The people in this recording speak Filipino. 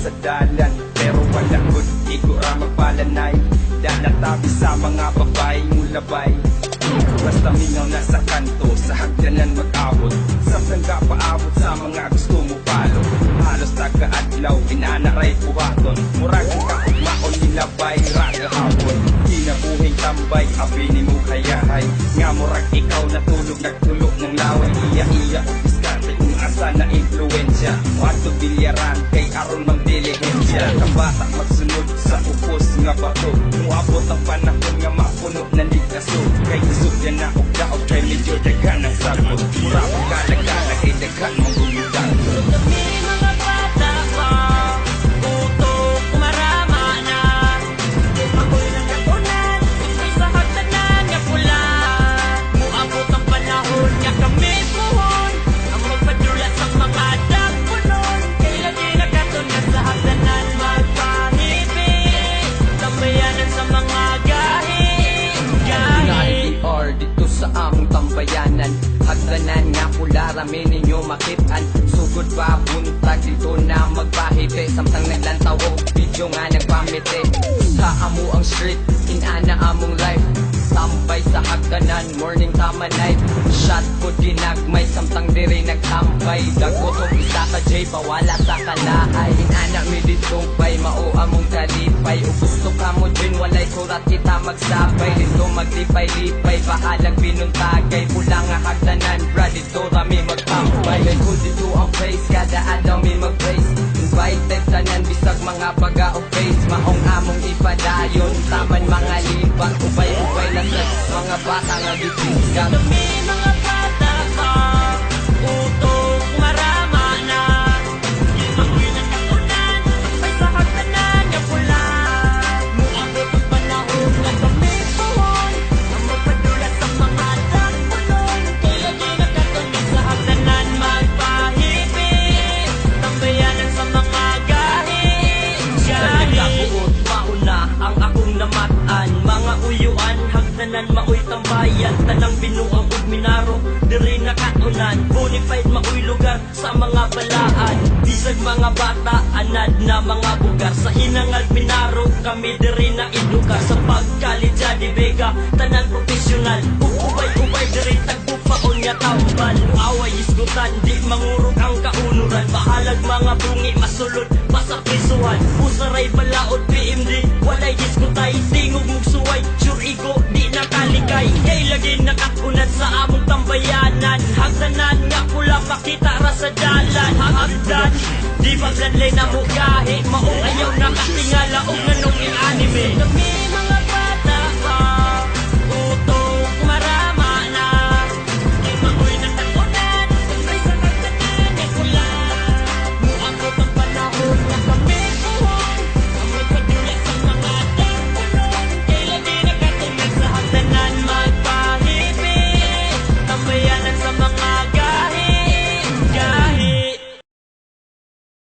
sa dalan, pero wala gud igura magpalanay. Danatabi sa mga babae mulabay. Basta mingaw na sa kanto, sa hagdanan mag-abot. Samtang ka paabot sa mga gusto mo palo. Halos taga-adlaw, inanaray buhaton. Murag ang kaugmaon nilabay, raga hapon. Kinabuhing tambay, abini mo kayahay. Nga murag ikaw natulog, nagtulog ng laway. Iya-iya, diskarte kung asa na influensya. Wato bilyaran, kay aron mang dilihensya. Kabata magsunod sa upos nga bato. Muabot ang panahon nga mapuno na ligaso. Kay isog yan na og kay medyo daghan ang sagot. Mura ang kalagala, kay daghan mong gumitan. Kami mga bata pa, utok marama na. Ako'y nagkatunan, sa hagdanan nga pula. Muabot ang panahon nga kami puhon. Ang magpadula sa mga dagpunon. Kay lagi nagkatunan sa hagdanan magpahibig. Tambayanan sa mga gahi. Or dito sa among tambayanan, hagdanan nga pula rami ninyo makitaan. Sugod pa buntag dito na magpahite. Samtang naglantaw og video nga nagpamite. Sa amo ang street, inana among life. Tambay sa hagdanan, morning tama night. Shot po dinagmay, samtang diri nagtambay. Dagotong isa ka J, pawala sa kalaay. Inana mi dito bay, mao among kalipay. O gusto ka mo din, walay surat kita magsabay. Dito maglipay-lipay, bahalag binuntagay. Pula nga hagdanan, bra dito rami magtambay. Kay kung dito ang place, kada adlaw mi mag-praise. Invited tanan, bisag mga baga o face. Maong among ipadayon, taman mga lipat. Ubay-ubay na sa mga bata nga gipisgan. Kami mga bata pa, utok marama na. Ako'y nagkatunan, may sa hagdanan nga pula. Muabot ang panahon nga kami puhon. Ang magpadula sa mga dagpunon. Kay lagi nagkatunan sa hagdanan magpahibig. Tambayanan sa mga gahi. Nagkabuot mauna ang akong namatan. Mga uyuan, hagdanan maoy tambayan. Tanang binuang ug minaro, diri nakatunan. Bonified maoy lugar sa mga balaan. Bisag mga bata, anad na mga bugar. Sa hinangal minaro, kami diri na iduka. Sa pagkalidya di Vega, tanan profesional. Ubay-ubay diri tagpupaon nga tambal. Away isgutan, di mangurog ang kaunuran. Bahalag mga bungi, masulod pa sa prisuhan. Usaray balaod, PMD, walay diskutay. Tingog mong suway, sure ego, di nakalikay. Kay lagi nakakunat sa among tambayanan. Hagdanan nga pula makita ra sa dalan. Hagdan, di ba planlay na mo gahi. Maong ayaw nakatingala o nanong anime.